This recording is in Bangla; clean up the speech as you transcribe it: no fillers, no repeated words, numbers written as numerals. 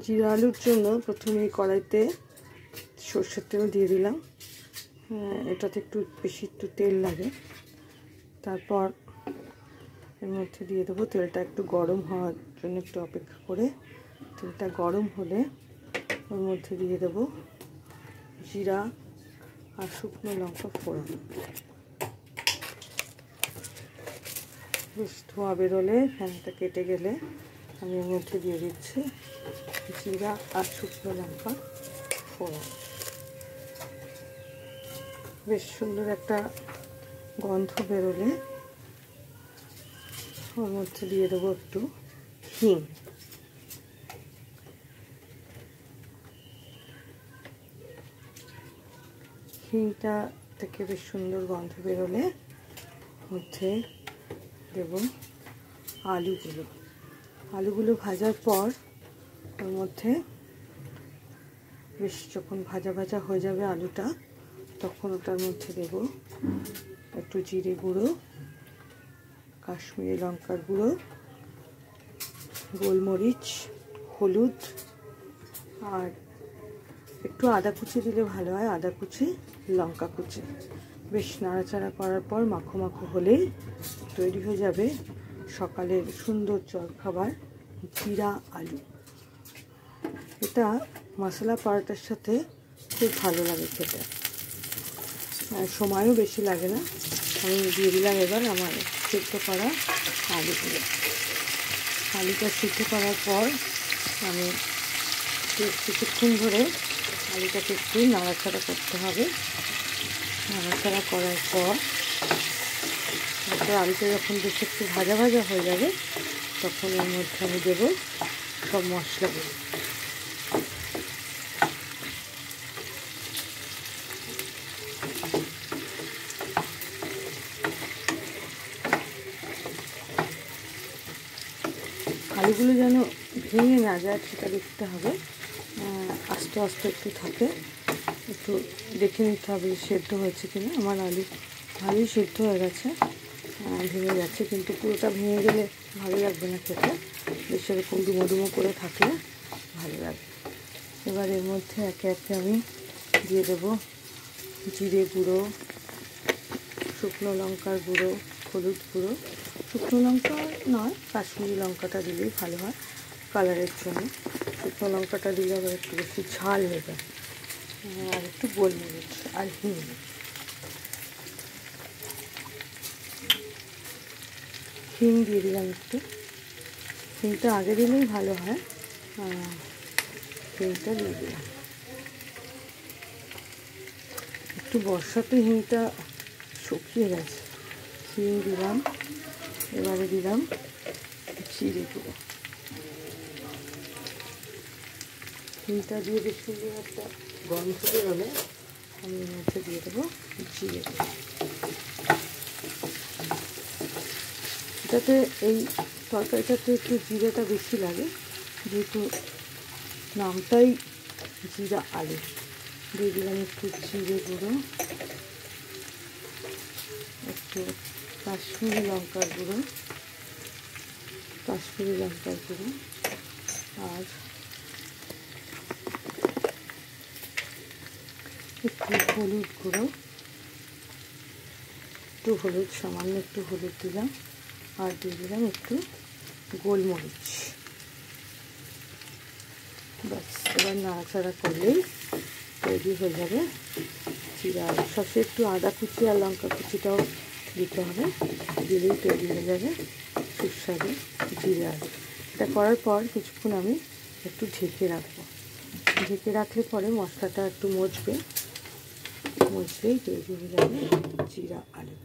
জিরা আলুর জন্য প্রথমে কড়াইতে সর্ষের তেল দিয়ে দিলাম। এটাতে একটু বেশি তেল লাগে। তারপর এর মধ্যে দিয়ে দেবো, তেলটা একটু গরম হওয়ার জন্য একটু অপেক্ষা করে তেলটা গরম হলে ওর মধ্যে দিয়ে দেবো জিরা আর শুকনো লঙ্কা ফোড়ন। বেশ ধোঁয়া বেরোলে, ফ্যানটা কেটে গেলে আমি এর মধ্যে দিয়ে দিচ্ছি জিরা আর শুকনো লঙ্কা ফোড়ন। বেশ সুন্দর একটা গন্ধ বেরোলে ওর মধ্যে দিয়ে দেবো একটু হিং। হিংটা থেকে বেশ সুন্দর গন্ধ বেরোলে মধ্যে দেব আলুগুলো ভাজার পর ওর মধ্যে বেশ যখন ভাজা ভাজা হয়ে যাবে আলুটা, তখন ওটার মধ্যে দেব একটু জিরে গুঁড়ো, কাশ্মীরি লঙ্কার গুঁড়ো, গোলমরিচ, হলুদ আর একটু আদা কুচি দিলে ভালো হয়, আদা কুচি, লঙ্কা কুচি। বেশ নাড়াচাড়া করার পর মাখো মাখো হলেই তৈরি হয়ে যাবে সকালের সুন্দর জলখাবার জিরা আলু। এটা মশলা পরোটার সাথে খুব ভালো লাগে খেতে, সময়ও বেশি লাগে না। আমি দিয়ে দিলাম এবার আমার সিদ্ধ করা আলুগুলো। আলুটা সিদ্ধ করার পর আমি কিছুক্ষণ ধরে আলুটাকে একটু নাড়াচাড়া করতে হবে। নাড়াচাড়া করার পর তারপর আলুটা যখন বেশ একটু ভাজা ভাজা হয়ে যাবে, তখন এর মধ্যে আমি দেবো সব মশলাগুলো। আলুগুলো যেন ভেঙে না যায় সেটা দেখতে হবে, আস্তে আস্তে একটু থাকে, একটু দেখে নিতে হবে সেদ্ধ হয়েছে কিনা। আমার আলু ভালোই সেদ্ধ হয়ে গেছে, ভেঙে যাচ্ছে, কিন্তু পুরোটা ভেঙে গেলে ভালো লাগবে না খেতে। বেশ এরকম ডুমো ডুমো করে থাকলে ভালো লাগবে। এবার এর মধ্যে একে একে আমি দিয়ে দেবো জিরে গুঁড়ো, শুকনো লঙ্কার গুঁড়ো, হলুদ গুঁড়ো। শুকনো লঙ্কা নয়, কাশ্মীরি লঙ্কাটা দিলেই ভালো হয় কালারের জন্য। শুকনো লঙ্কাটা দিলে আবার একটু বেশি ঝাল হয়ে যায়। আর একটু গোলমরিচ আর হিং। হিং দিয়ে দিলাম একটু। হিংটা আগে দিলেই ভালো হয়, হিংটা দিয়ে দিলাম একটু। বর্ষাতে হিংটা শুকিয়ে গেছে। হিং দিলাম। এবারে দিলাম জিরে গুঁড়ো। হিংটা দিয়ে বেশ সুন্দর একটা গন্ধ বেরোলে আমি এর মধ্যে দিয়ে দেবো জিরে গুঁড়ো। এটাতে এই তরকারিটাতে একটু জিরেটা বেশি লাগে, যেহেতু নামটাই জিরা আলু। দিয়ে দিলাম একটু জিরে গুঁড়ো, একটু কাশ্মীরি লঙ্কার গুঁড়ো, আর একটু হলুদ গুঁড়ো, সামান্য একটু হলুদ দিলাম, আর দিয়ে দিলাম একটু গোলমরিচ। ব্যাস, এবার নাড়াচাড়া করলেই তৈরি হয়ে যাবে জিরা আলু। সবসময় একটু আদা কুচি আর লঙ্কা কুচিটাও দিতে হবে, দিলেই তৈরি হয়ে যাবে সুস্বাদু জিরা আলু। এটা করার পর কিছুক্ষণ আমি একটু ঢেকে রাখবো। ঢেকে রাখলে পরে মশলাটা একটু মজবেই তৈরি হয়ে যাবে জিরা আলু।